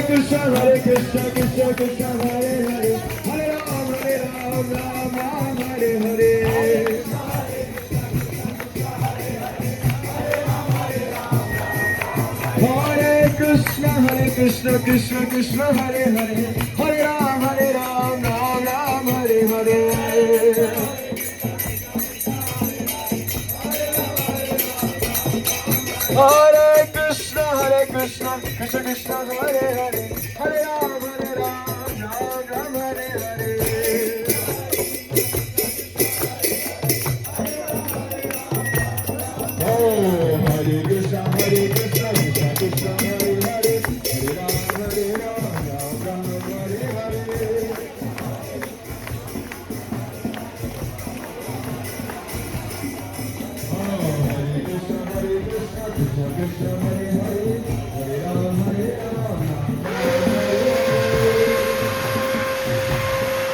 Krishna Krishna Krishna Hare Hare Hare Ram Ram Ram Hare Hare Hare Krishna Krishna Krishna Hare Hare Hare Ram Ram Ram Hare Hare Hare Krishna Krishna Krishna Hare Hare